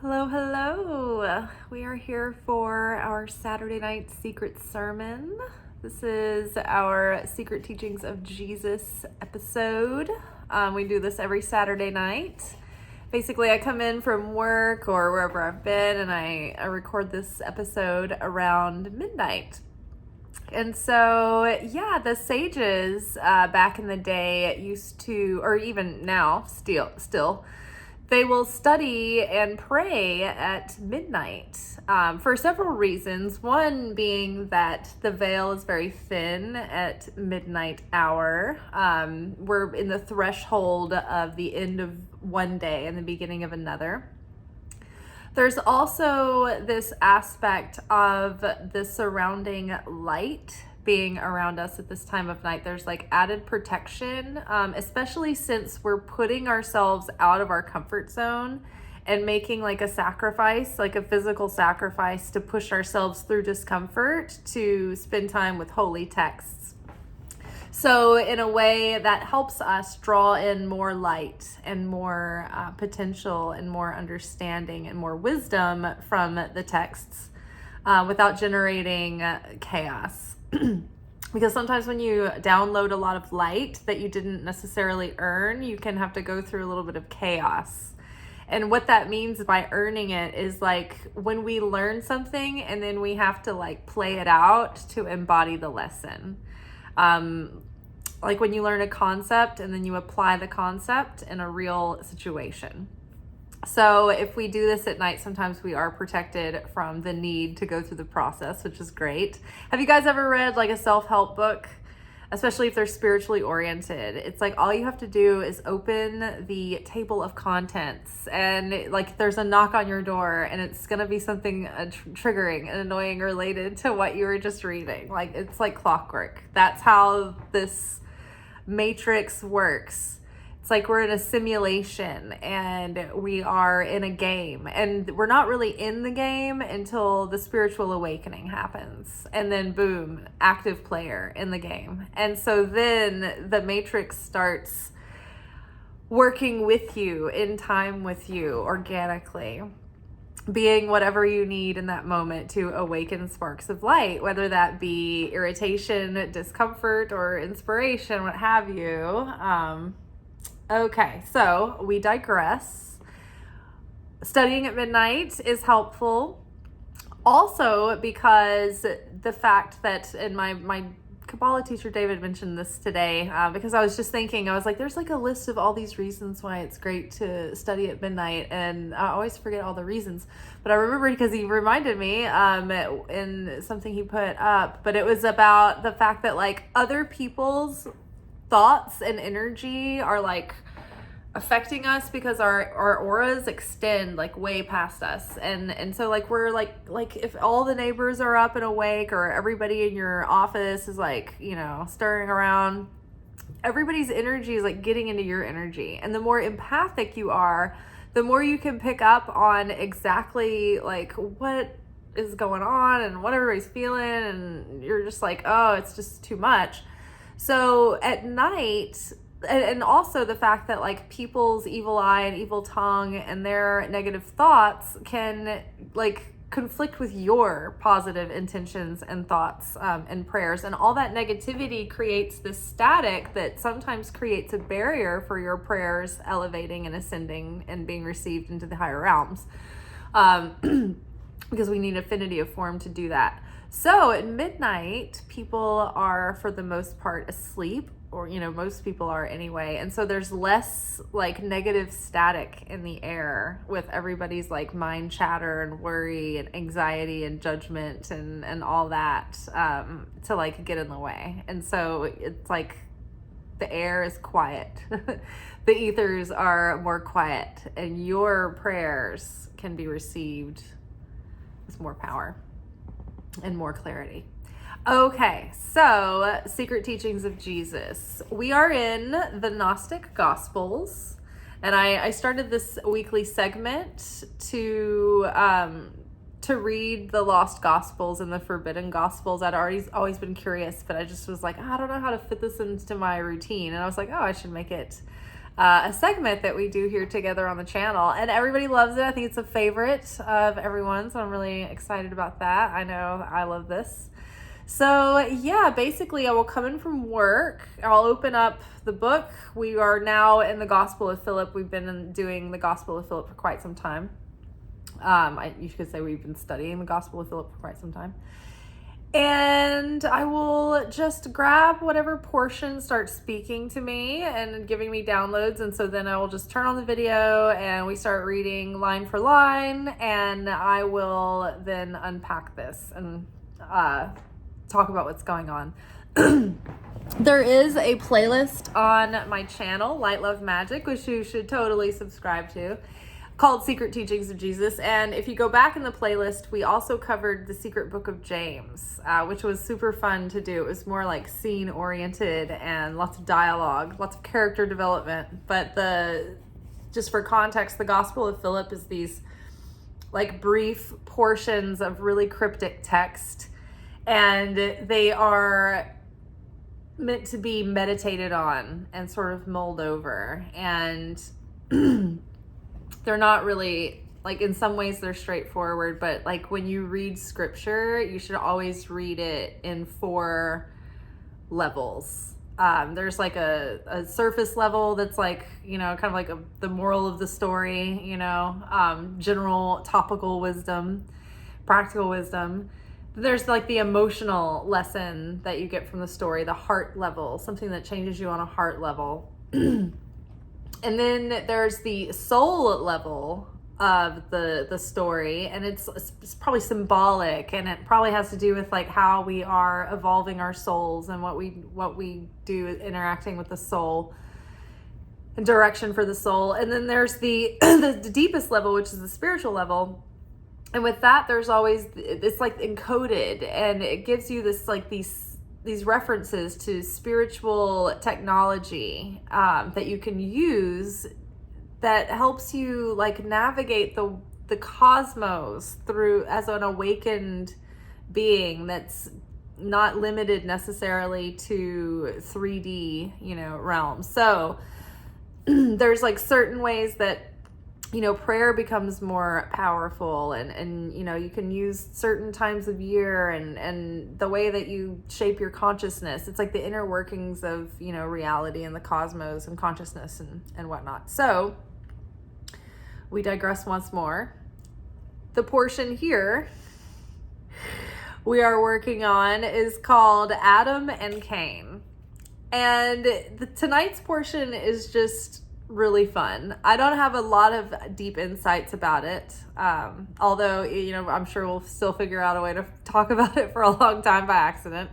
Hello, hello. We are here for our Saturday night secret sermon. This is our Secret Teachings of Jesus episode. We do this every Saturday night. Basically, I come in from work or wherever I've been and I record this episode around midnight. And so, yeah, the sages back in the day used to, or even now, still, they will study and pray at midnight for several reasons. One being that the veil is very thin at midnight hour. We're in the threshold of the end of one day and the beginning of another. There's also this aspect of the surrounding light being around us at this time of night. There's like added protection, especially since we're putting ourselves out of our comfort zone and making like a sacrifice, like a physical sacrifice to push ourselves through discomfort to spend time with holy texts. So in a way that helps us draw in more light and more potential and more understanding and more wisdom from the texts without generating chaos. Because sometimes when you download a lot of light that you didn't necessarily earn, you can have to go through a little bit of chaos. And what that means by earning it is like when we learn something and then we have to like play it out to embody the lesson. Like when you learn a concept and then you apply the concept in a real situation. So if we do this at night, sometimes we are protected from the need to go through the process, which is great. Have you guys ever read like a self-help book? Especially if they're spiritually oriented. It's like all you have to do is open the table of contents and like there's a knock on your door and it's going to be something triggering and annoying related to what you were just reading. Like it's like clockwork. That's how this matrix works. It's like we're in a simulation and we are in a game and we're not really in the game until the spiritual awakening happens. And then boom, active player in the game. And so then the matrix starts working with you, in time with you, organically, being whatever you need in that moment to awaken sparks of light, whether that be irritation, discomfort, or inspiration, what have you. Okay, so we digress. Studying at midnight is helpful. Also, because the fact that, and my Kabbalah teacher David mentioned this today, because I was just thinking, I was like, there's like a list of all these reasons why it's great to study at midnight, and I always forget all the reasons. But I remembered because he reminded me in something he put up, but it was about the fact that like other people's thoughts and energy are like affecting us because our auras extend like way past us, and so like we're like if all the neighbors are up and awake or everybody in your office is like, you know, stirring around, everybody's energy is like getting into your energy. And the more empathic you are, the more you can pick up on exactly like what is going on and what everybody's feeling, and you're just like, oh, it's just too much. So at night, and also the fact that like people's evil eye and evil tongue and their negative thoughts can like conflict with your positive intentions and thoughts and prayers, and all that negativity creates this static that sometimes creates a barrier for your prayers elevating and ascending and being received into the higher realms, because we need affinity of form to do that. So at midnight, people are for the most part asleep, or, you know, most people are anyway. And so there's less like negative static in the air with everybody's like mind chatter and worry and anxiety and judgment and all that to like get in the way. And so it's like the air is quiet. The ethers are more quiet, and your prayers can be received with more power and more clarity. Okay, so Secret Teachings of Jesus. We are in the Gnostic Gospels, and I started this weekly segment to read the Lost Gospels and the Forbidden Gospels. I'd always been curious, but I just was like, I don't know how to fit this into my routine, and I was like, oh, I should make it a segment that we do here together on the channel, and everybody loves it. I think it's a favorite of everyone, so I'm really excited about that. I know I love this. So yeah, basically I will come in from work, I'll open up the book. We are now in the Gospel of Philip. We've been doing the Gospel of Philip for quite some time. You could say we've been studying the Gospel of Philip for quite some time. And I will just grab whatever portion starts speaking to me and giving me downloads. And so then I will just turn on the video and we start reading line for line. And I will then unpack this and talk about what's going on. There is a playlist on my channel, Light, Love, Magic, which you should totally subscribe to, called Secret Teachings of Jesus. And if you go back in the playlist, we also covered the Secret Book of James, which was super fun to do. It was more like scene oriented and lots of dialogue, lots of character development. But just for context, the Gospel of Philip is these like brief portions of really cryptic text, and they are meant to be meditated on and sort of mulled over. And they're not really, like, in some ways they're straightforward, but like when you read scripture, you should always read it in 4 levels. There's like a surface level that's like, kind of like the moral of the story, general topical wisdom, practical wisdom. There's like the emotional lesson that you get from the story, the heart level, something that changes you on a heart level. And then there's the soul level of the story, and it's probably symbolic, and it probably has to do with like how we are evolving our souls and what we do interacting with the soul and direction for the soul. And then there's the the deepest level, which is the spiritual level. And with that, there's always, it's like encoded, and it gives you this like these references to spiritual technology that you can use that helps you like navigate the cosmos through as an awakened being that's not limited necessarily to 3D, realms. So there's like certain ways that prayer becomes more powerful, and you can use certain times of year and the way that you shape your consciousness. It's like the inner workings of, reality and the cosmos and consciousness and whatnot. So we digress once more. The portion here we are working on is called Adam and Cain. And tonight's portion is just really fun. I don't have a lot of deep insights about it, although I'm sure we'll still figure out a way to talk about it for a long time by accident.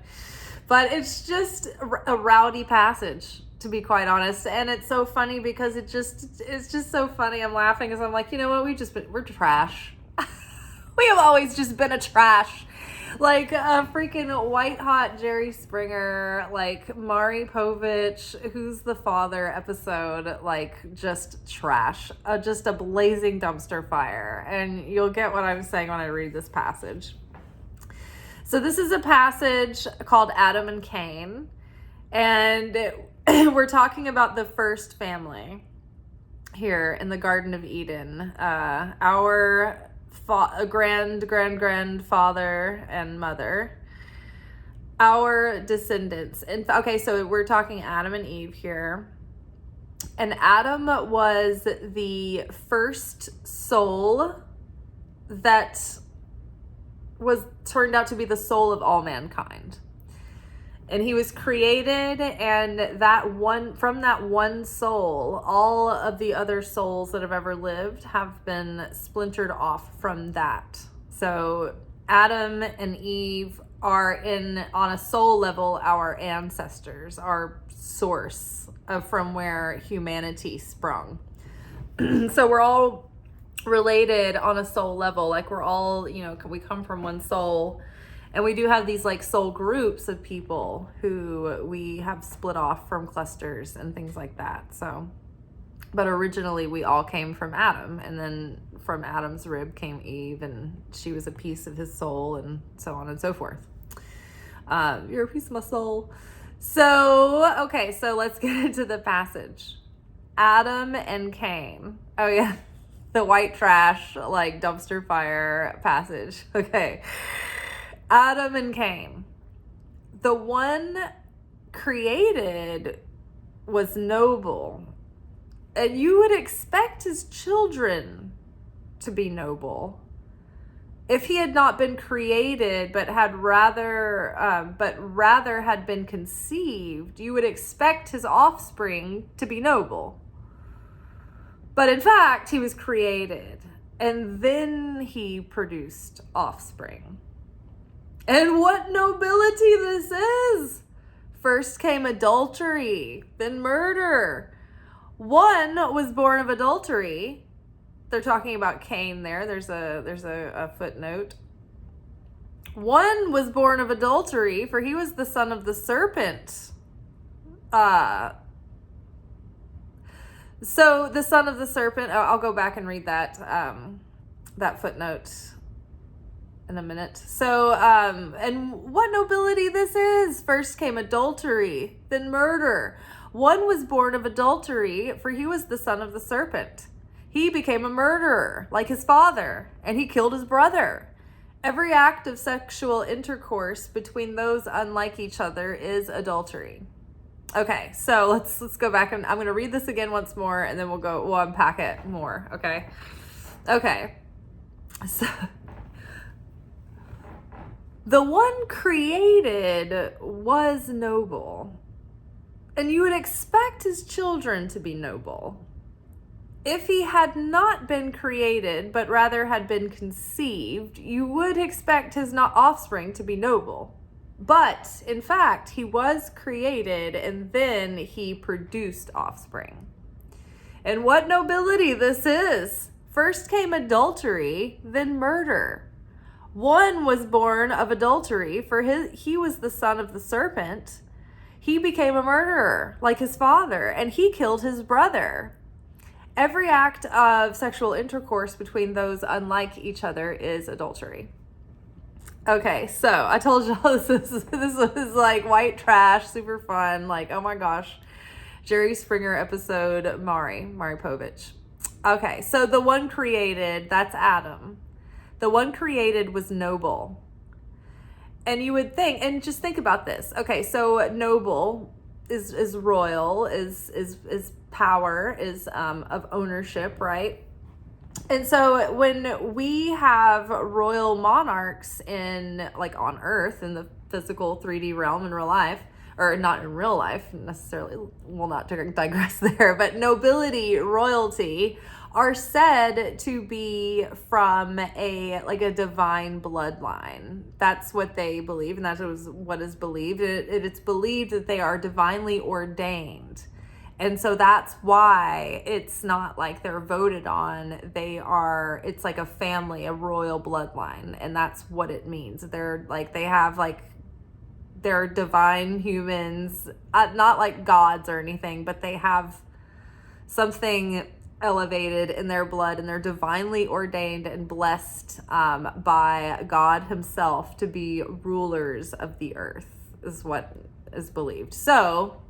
But it's just a rowdy passage, to be quite honest, and it's so funny because it's just so funny. I'm laughing because I'm like, we're trash. We have always just been a trash. Like a freaking white hot Jerry Springer, like Maury Povich, Who's the Father episode, like just trash, just a blazing dumpster fire. And you'll get what I'm saying when I read this passage. So this is a passage called Adam and Cain, and we're talking about the first family here in the Garden of Eden. Our grandfather and mother, our descendants. And okay, so we're talking Adam and Eve here. And Adam was the first soul that was turned out to be the soul of all mankind. And he was created, and from that one soul, all of the other souls that have ever lived have been splintered off from that. So Adam and Eve are on a soul level, our ancestors, our source from where humanity sprung. So we're all related on a soul level. Like we're all, we come from one soul. And we do have these like soul groups of people who we have split off from clusters and things like that. So, but originally we all came from Adam, and then from Adam's rib came Eve, and she was a piece of his soul, and so on and so forth. You're a piece of my soul. So, okay, so let's get into the passage. Adam and Cain. Oh yeah, the white trash, like dumpster fire passage. Okay. Adam and Cain. The one created was noble, and you would expect his children to be noble. If he had not been created, but rather had been conceived, you would expect his offspring to be noble. But in fact, he was created, and then he produced offspring. And what nobility this is! First came adultery, then murder. One was born of adultery. They're talking about Cain there. There's a footnote. One was born of adultery, for he was the son of the serpent. So the son of the serpent, I'll go back and read that footnote in a minute. So, and what nobility this is. First came adultery, then murder. One was born of adultery, for he was the son of the serpent. He became a murderer, like his father, and he killed his brother. Every act of sexual intercourse between those unlike each other is adultery. Okay, so let's go back, and I'm going to read this again once more, and then we'll unpack it more, okay? Okay. So the one created was noble, and you would expect his children to be noble. If he had not been created, but rather had been conceived, you would expect his offspring to be noble. But, in fact, he was created, and then he produced offspring. And what nobility this is! First came adultery, then murder. One was born of adultery, for he was the son of the serpent. He became a murderer, like his father, and he killed his brother. Every act of sexual intercourse between those unlike each other is adultery. Okay, so I told y'all this was like white trash, super fun, like, oh my gosh, Jerry Springer episode, Mari Povich. Okay, so the one created, that's Adam. The one created was noble. And you would think, and just think about this. Okay, so noble is royal, is power, is of ownership, right? And so when we have royal monarchs on Earth, in the physical 3D realm in real life, or not in real life necessarily, we'll not digress there, but nobility, royalty are said to be from a divine bloodline. That's what they believe, and that is what is believed. It's believed that they are divinely ordained. And so that's why it's not like they're voted on. It's like a family, a royal bloodline. And that's what it means. They're divine humans, not like gods or anything, but they have something elevated in their blood, and they're divinely ordained and blessed by God himself to be rulers of the earth, is what is believed. So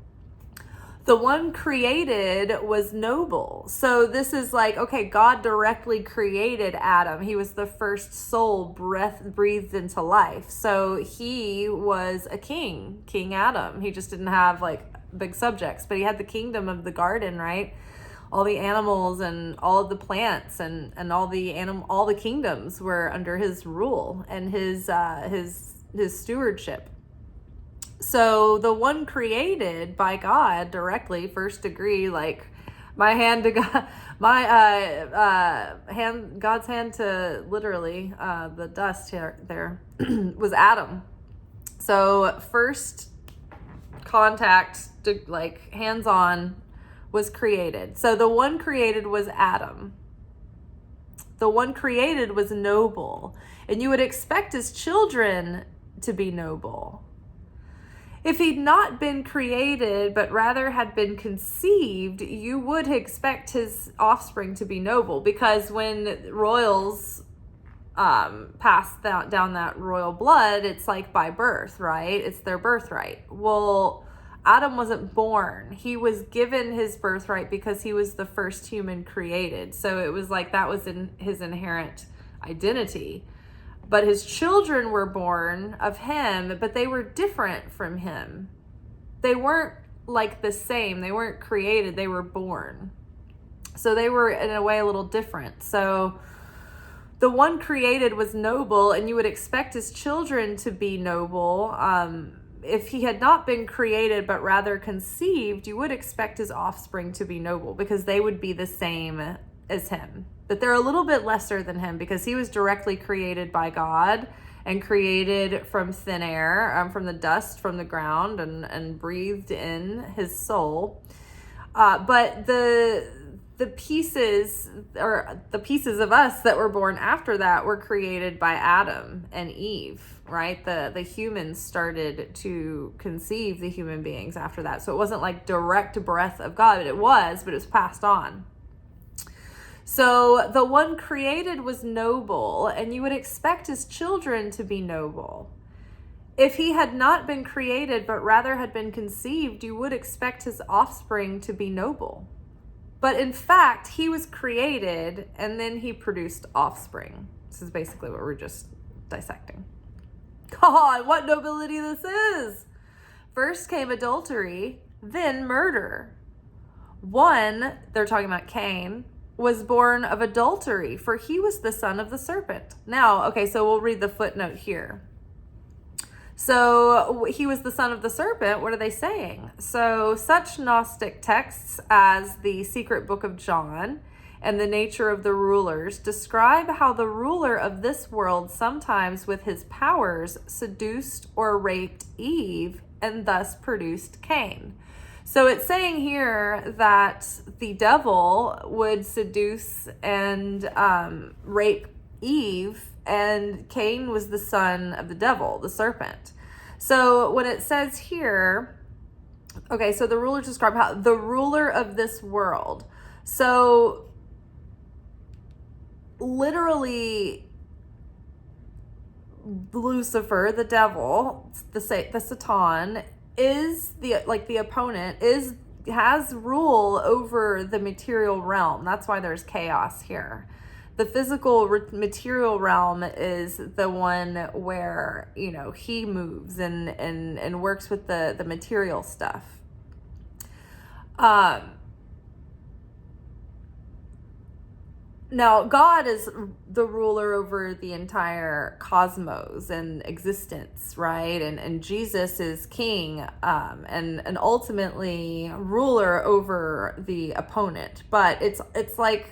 the one created was noble. So this is like, okay, God directly created Adam. He was the first soul breathed into life. So he was a king, King Adam. He just didn't have big subjects, but he had the kingdom of the garden, right? All the animals and all of the plants and all the kingdoms were under his rule and his stewardship. So the one created by God directly, first degree, like my hand to God, God's hand to literally the dust here there was Adam. So first contact to hands on was created. So the one created was Adam. The one created was noble, and you would expect his children to be noble. If he'd not been created, but rather had been conceived, you would expect his offspring to be noble, because when royals pass down that royal blood, it's like by birth, right? It's their birthright. Well, Adam wasn't born. He was given his birthright because he was the first human created. So it was like that was in his inherent identity. But his children were born of him, but they were different from him. They weren't like the same. They weren't created. They were born. So they were in a way a little different. So the one created was noble, and you would expect his children to be noble. If he had not been created, but rather conceived, you would expect his offspring to be noble because they would be the same as him. But they're a little bit lesser than him because he was directly created by God and created from thin air, from the dust from the ground, and breathed in his soul. But the pieces of us that were born after that were created by Adam and Eve, right? The humans started to conceive the human beings after that. So it wasn't like direct breath of God, but it was passed on. So the one created was noble, and you would expect his children to be noble. If he had not been created, but rather had been conceived, you would expect his offspring to be noble. But in fact, he was created, and then he produced offspring. This is basically what we're just dissecting. God, what nobility this is! First came adultery, then murder. One, they're talking about Cain, was born of adultery, for he was the son of the serpent. Now, okay, so we'll read the footnote here. So he was the son of the serpent. What are they saying? So such Gnostic texts as the Secret Book of John and the Nature of the Rulers describe how the ruler of this world sometimes with his powers seduced or raped Eve and thus produced Cain. So it's saying here that the devil would seduce and rape Eve, and Cain was the son of the devil, the serpent. So when it says here, okay, so the rulers describe how the ruler of this world. So literally, Lucifer, the devil, the Satan, is the opponent, has rule over the material realm. That's why there's chaos here. The physical material realm is the one where, he moves and works with the material stuff. Now, God is the ruler over the entire cosmos and existence, right? And Jesus is king, and ultimately ruler over the opponent. But it's like,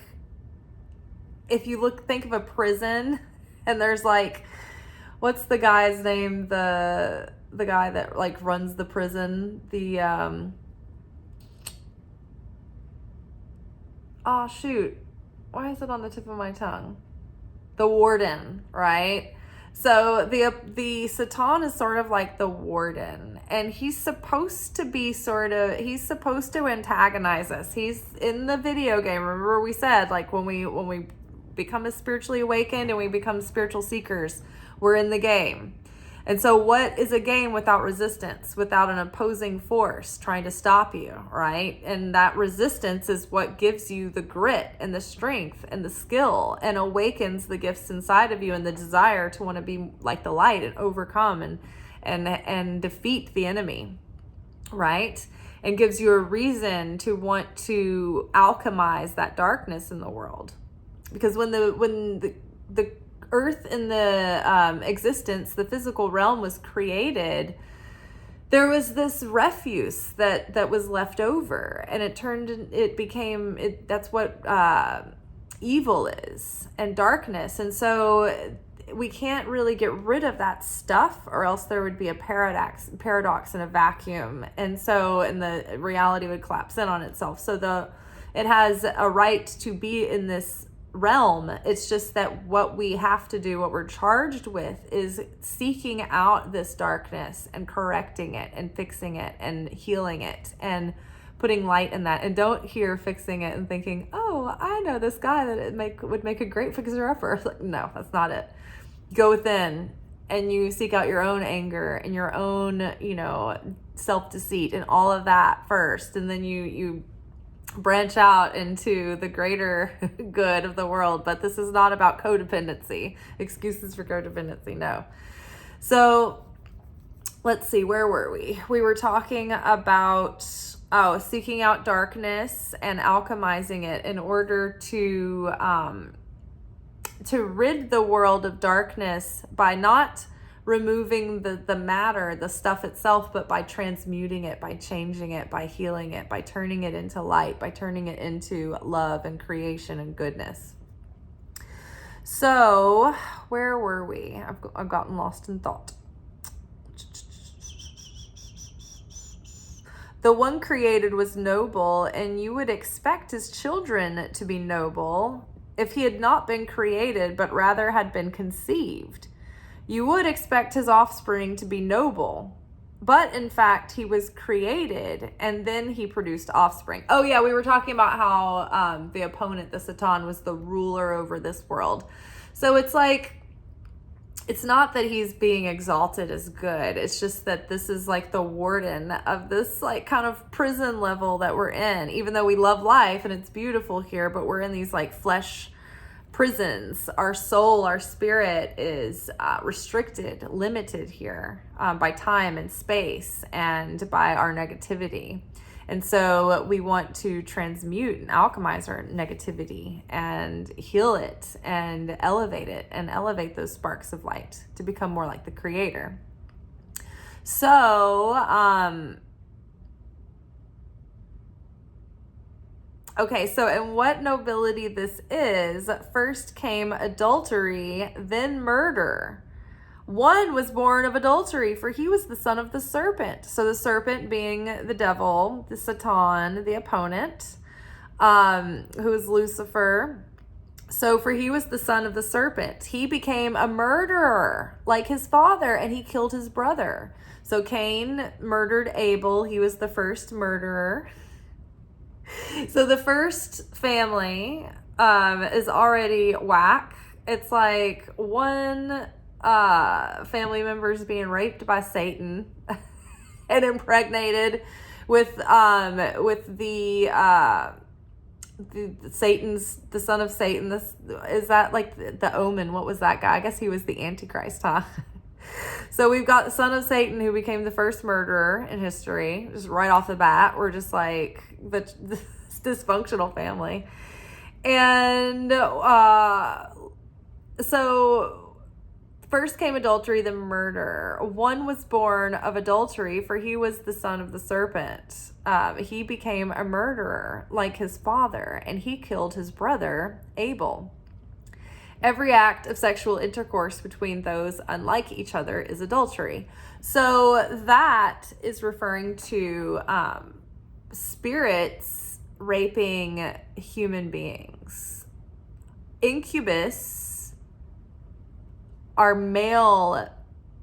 if you think of a prison, and there's like, what's the guy's name? The guy that like runs the prison, oh shoot. Why is it on the tip of my tongue? The warden, right? So the Satan is sort of like the warden, and he's supposed to antagonize us. He's in the video game. Remember we said, like, when we become a spiritually awakened and we become spiritual seekers, we're in the game. And so what is a game without resistance, without an opposing force trying to stop you, right? And that resistance is what gives you the grit and the strength and the skill and awakens the gifts inside of you and the desire to want to be like the light and overcome and defeat the enemy, right? And gives you a reason to want to alchemize that darkness in the world. Because when the earth and the existence, the physical realm was created, there was this refuse that was left over, and that's what evil is, and darkness. And so we can't really get rid of that stuff, or else there would be a paradox and a vacuum, and the reality would collapse in on itself. So it has a right to be in this realm. It's just that what we have to do, what we're charged with, is seeking out this darkness and correcting it and fixing it and healing it and putting light in that. And don't hear fixing it and thinking, oh, I know this guy that would make a great fixer-upper. Like, no, that's not it. Go within and you seek out your own anger and your own, self-deceit and all of that first, and then you branch out into the greater good of the world. But this is not about codependency. Excuses for codependency, no. So let's see, where were we? We were talking about seeking out darkness and alchemizing it in order to rid the world of darkness by not removing the matter, the stuff itself, but by transmuting it, by changing it, by healing it, by turning it into light, by turning it into love and creation and goodness. So where were we? I've gotten lost in thought. The one created was noble, and you would expect his children to be noble if he had not been created, but rather had been conceived. You would expect his offspring to be noble, but in fact, he was created, and then he produced offspring. Oh yeah, we were talking about how the opponent, the Satan, was the ruler over this world. So it's like, it's not that he's being exalted as good. It's just that this is like the warden of this like kind of prison level that we're in. Even though we love life and it's beautiful here, but we're in these like flesh prisons. Our soul, our spirit is restricted, limited here by time and space and by our negativity. And so we want to transmute and alchemize our negativity and heal it and elevate those sparks of light to become more like the creator. So, okay, so and what nobility this is, first came adultery, then murder. One was born of adultery, for he was the son of the serpent. So the serpent being the devil, the Satan, the opponent, who is Lucifer. So for he was the son of the serpent. He became a murderer like his father, and he killed his brother. So Cain murdered Abel. He was the first murderer. So the first family is already whack. It's like one family members being raped by Satan and impregnated with the Satan's, the son of Satan. This is that like the Omen. What was that guy? I guess he was the Antichrist, huh? So we've got the son of Satan who became the first murderer in history. Just right off the bat, we're just like the dysfunctional family. And so first came adultery, then murder. One was born of adultery, for he was the son of the serpent. He became a murderer like his father, and he killed his brother, Abel. Every act of sexual intercourse between those unlike each other is adultery. So that is referring to spirits raping human beings. Incubus are male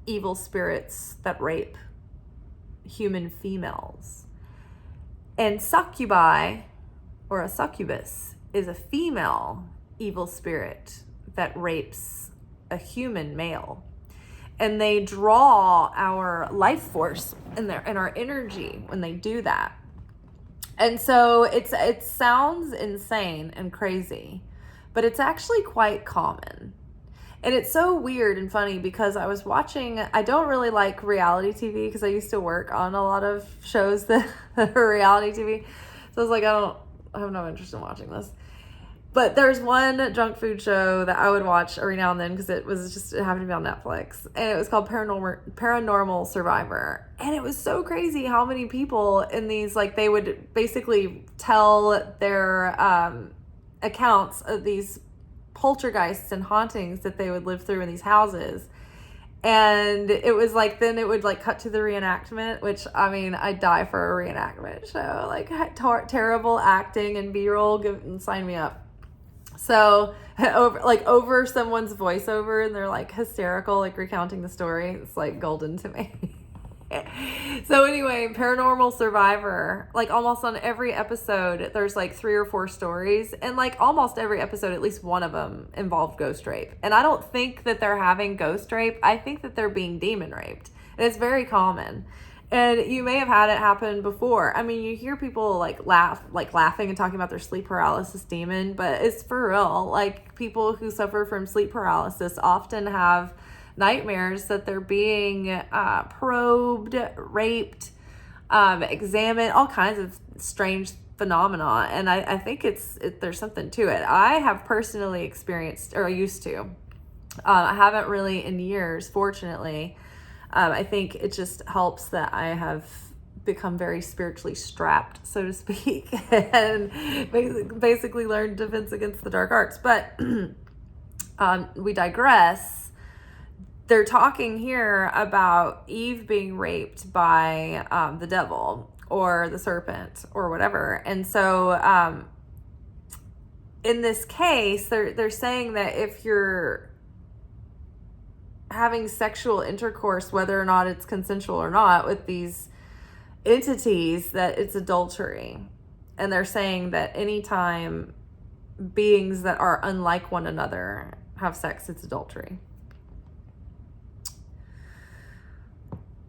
evil spirits that rape human females. And succubi, or a succubus, is a female evil spirit that rapes a human male. And they draw our life force and our energy when they do that. And so it sounds insane and crazy, but it's actually quite common. And it's so weird and funny because I was watching, I don't really like reality TV because I used to work on a lot of shows that are reality TV. So I was like, I have no interest in watching this. But there's one junk food show that I would watch every now and then because it happened to be on Netflix. And it was called Paranormal Survivor. And it was so crazy how many people in these, like, they would basically tell their accounts of these poltergeists and hauntings that they would live through in these houses. And it was like, then it would like cut to the reenactment, which, I mean, I'd die for a reenactment show. Like, terrible acting and B-roll, sign me up. So over someone's voiceover, and they're like hysterical, like recounting the story. It's like golden to me. So anyway, Paranormal Survivor, like almost on every episode, there's like 3 or 4 stories, and like almost every episode, at least one of them involved ghost rape. And I don't think that they're having ghost rape. I think that they're being demon raped, and it's very common. And you may have had it happen before. I mean, you hear people laughing and talking about their sleep paralysis demon, but it's for real. Like, people who suffer from sleep paralysis often have nightmares that they're being probed, raped, examined, all kinds of strange phenomena. And I think there's something to it. I have personally experienced, or I used to. I haven't really in years, fortunately. I think it just helps that I have become very spiritually strapped, so to speak, and basically learned defense against the dark arts. But we digress. They're talking here about Eve being raped by the devil or the serpent or whatever. And so in this case, they're saying that if you're having sexual intercourse, whether or not it's consensual or not, with these entities, that it's adultery. And they're saying that anytime beings that are unlike one another have sex, it's adultery.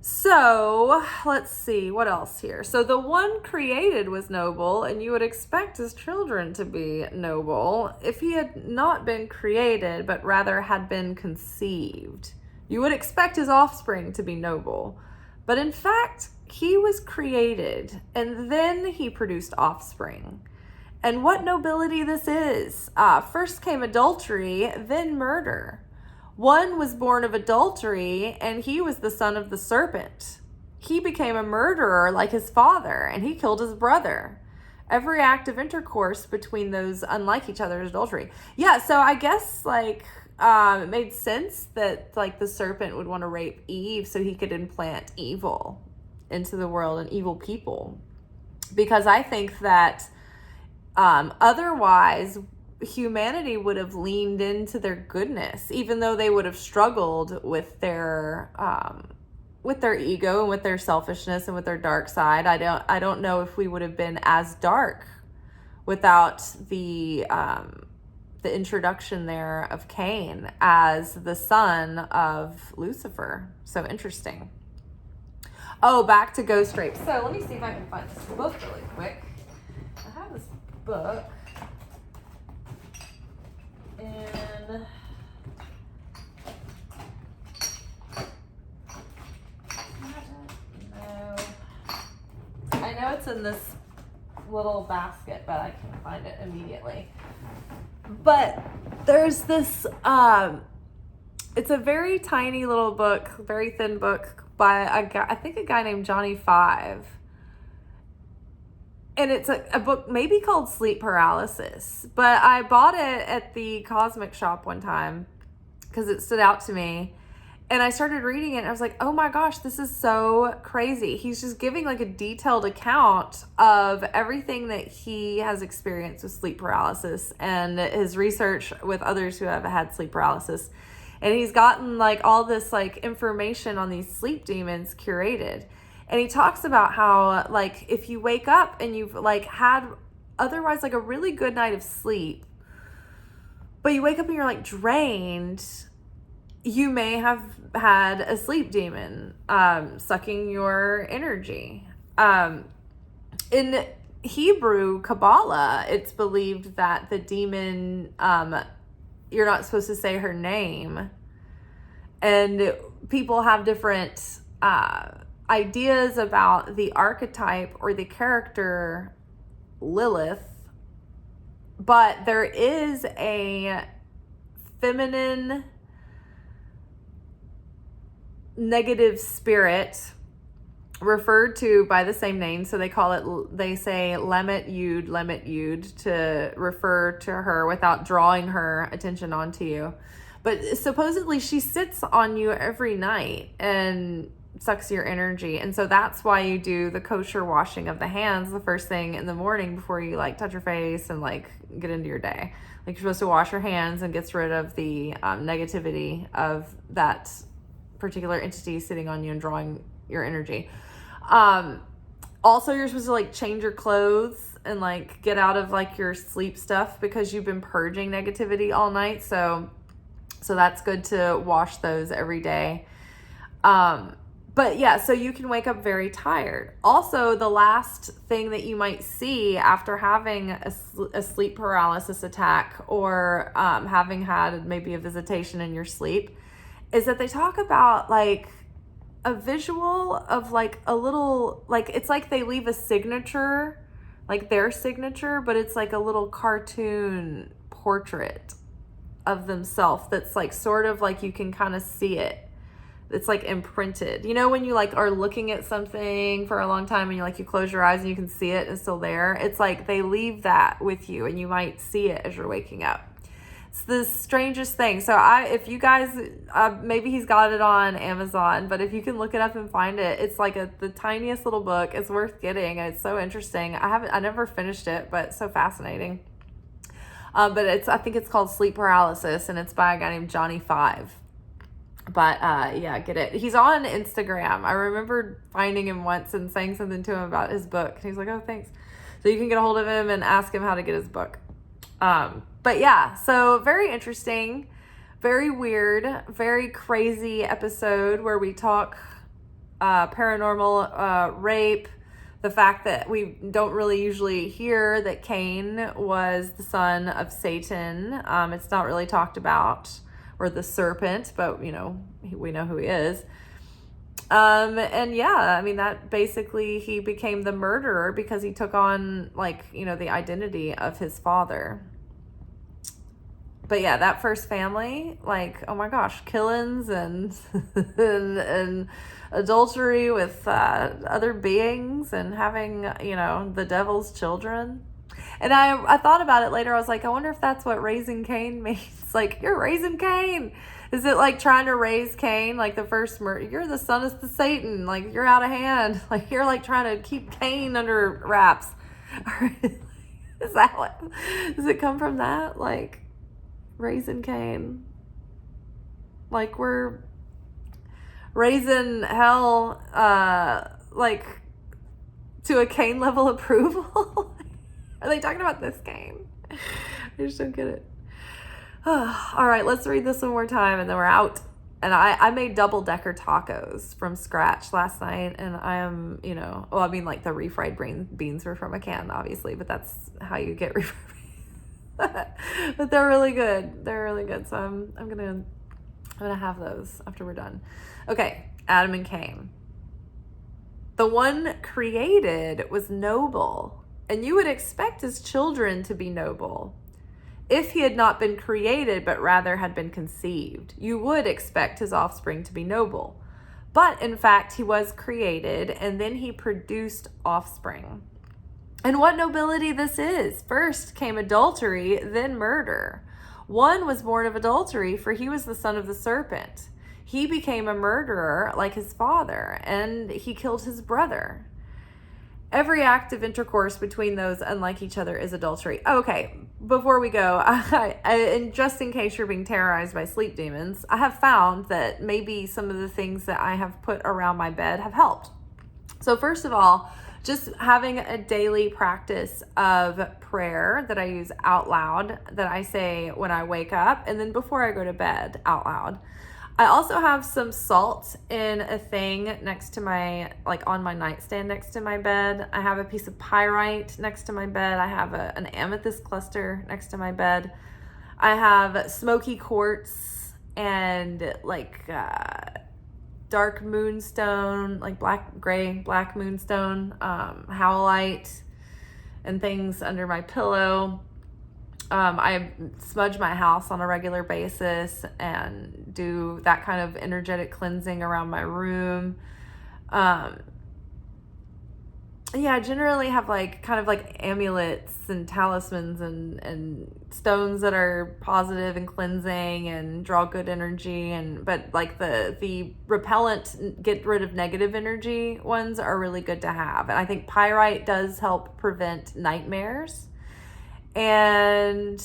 So let's see what else here. So the one created was noble, and you would expect his children to be noble if he had not been created, but rather had been conceived. You would expect his offspring to be noble, but in fact, he was created, and then he produced offspring. And what nobility this is. First came adultery, then murder. One was born of adultery, and he was the son of the serpent. He became a murderer like his father, and he killed his brother. Every act of intercourse between those unlike each other is adultery. Yeah, so I guess it made sense that the serpent would want to rape Eve so he could implant evil into the world and evil people. Because I think that otherwise humanity would have leaned into their goodness, even though they would have struggled with their ego and with their selfishness and with their dark side. I don't know if we would have been as dark without the introduction there of Cain as the son of Lucifer. So interesting. Oh, back to ghost rape. So let me see if I can find this book really quick. I have this book. And no, I know it's in this little basket, but I can't find it immediately. But there's this it's a very tiny little book, very thin book by a guy named Johnny Five. And it's a book maybe called Sleep Paralysis. But I bought it at the Cosmic Shop one time because it stood out to me. And I started reading it and I was like, oh my gosh, this is so crazy. He's just giving a detailed account of everything that he has experienced with sleep paralysis and his research with others who have had sleep paralysis. And he's gotten all this information on these sleep demons curated. And he talks about how, if you wake up and you've, had otherwise, a really good night of sleep, but you wake up and you're, drained, you may have had a sleep demon sucking your energy. In Hebrew Kabbalah, it's believed that the demon, you're not supposed to say her name. And people have different ideas about the archetype or the character Lilith, but there is a feminine negative spirit referred to by the same name, so they say Lemet Yud to refer to her without drawing her attention onto you. But supposedly she sits on you every night and sucks your energy. And so that's why you do the kosher washing of the hands the first thing in the morning before you touch your face and get into your day. You're supposed to wash your hands and gets rid of the negativity of that particular entity sitting on you and drawing your energy. Also, you're supposed to change your clothes and get out of your sleep stuff because you've been purging negativity all night. So that's good to wash those every day. But yeah, so you can wake up very tired. Also, the last thing that you might see after having a sleep paralysis attack or having had maybe a visitation in your sleep is that they talk about like a visual of like a little, like it's like they leave a signature, like their signature, but it's like a little cartoon portrait of themselves that's like sort of like you can kind of see it. It's like imprinted. You know when you like are looking at something for a long time and you close your eyes and you can see it and it's still there? It's like they leave that with you and you might see it as you're waking up. It's the strangest thing. So if you guys, maybe he's got it on Amazon, but if you can look it up and find it, it's like the tiniest little book. It's worth getting. And it's so interesting. I never finished it, but it's so fascinating. But I think it's called Sleep Paralysis, and it's by a guy named Johnny Five. But yeah, get it. He's on Instagram. I remember finding him once and saying something to him about his book. And he's like, oh, thanks. So you can get a hold of him and ask him how to get his book. But yeah, so very interesting, very weird, very crazy episode where we talk paranormal rape, the fact that we don't really usually hear that Cain was the son of Satan. It's not really talked about, or the serpent, but we know who he is. And yeah, I mean, that basically he became the murderer because he took on the identity of his father. But yeah, that first family, oh my gosh, killings and and adultery with other beings and having, the devil's children. And I thought about it later. I was like, I wonder if that's what raising Cain means. Like, you're raising Cain. Is it like trying to raise Cain, like the first murder? You're the son of the Satan. Like, you're out of hand. Like, you're like trying to keep Cain under wraps. Is that what? Does it come from that? Like, raising Cain. Like, we're raising hell, to a Cain level approval. Are they talking about this Cain? I just don't get it. All right, let's read this one more time and then we're out. And I made double-decker tacos from scratch last night, and I am, the refried beans were from a can, obviously, but that's how you get refried beans. But they're really good. They're really good. So I'm gonna have those after we're done. Okay, Adam and Cain. The one created was noble, and you would expect his children to be noble. If he had not been created, but rather had been conceived, you would expect his offspring to be noble. But in fact, he was created, and then he produced offspring. And what nobility this is! First came adultery, then murder. One was born of adultery, for he was the son of the serpent. He became a murderer like his father, and he killed his brother. Every act of intercourse between those unlike each other is adultery. Okay, before we go, and just in case you're being terrorized by sleep demons, I have found that maybe some of the things that I have put around my bed have helped. So first of all, just having a daily practice of prayer that I use out loud, that I say when I wake up, and then before I go to bed out loud. I also have some salt in a thing next to my, on my nightstand next to my bed. I have a piece of pyrite next to my bed. I have an amethyst cluster next to my bed. I have smoky quartz and dark moonstone, black moonstone, howlite, and things under my pillow. I smudge my house on a regular basis and do that kind of energetic cleansing around my room. I generally have amulets and talismans and stones that are positive and cleansing and draw good energy, but the repellent, get rid of negative energy ones are really good to have. And I think pyrite does help prevent nightmares. And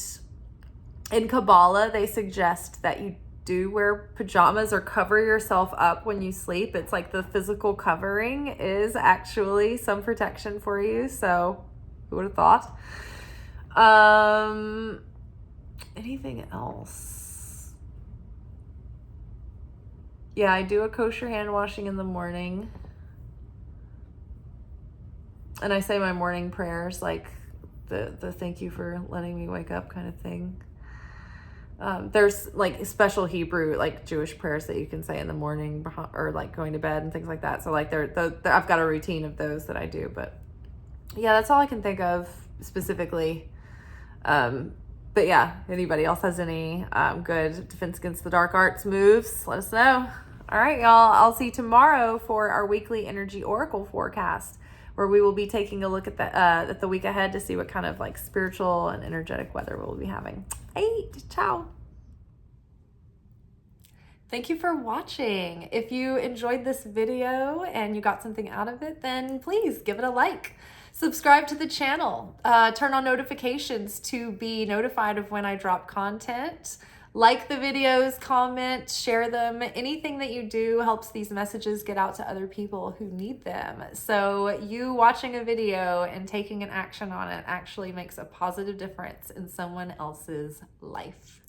in Kabbalah, they suggest that you do wear pajamas or cover yourself up when you sleep. It's like the physical covering is actually some protection for you. So who would have thought? Anything else? Yeah, I do a kosher hand washing in the morning. And I say my morning prayers, like the thank you for letting me wake up kind of thing. There's like special Hebrew, like Jewish prayers that you can say in the morning or like going to bed and things like that. So like I've got a routine of those that I do, but yeah, that's all I can think of specifically. But yeah, anybody else has any good Defense Against the Dark Arts moves, let us know. All right, y'all. I'll see you tomorrow for our weekly energy oracle forecast, where we will be taking a look at the week ahead to see what kind of like spiritual and energetic weather we'll be having. Hey, ciao. Thank you for watching. If you enjoyed this video and you got something out of it, then please give it a like. Subscribe to the channel. Turn on notifications to be notified of when I drop content. Like the videos, comment, share them. Anything that you do helps these messages get out to other people who need them. So you watching a video and taking an action on it actually makes a positive difference in someone else's life.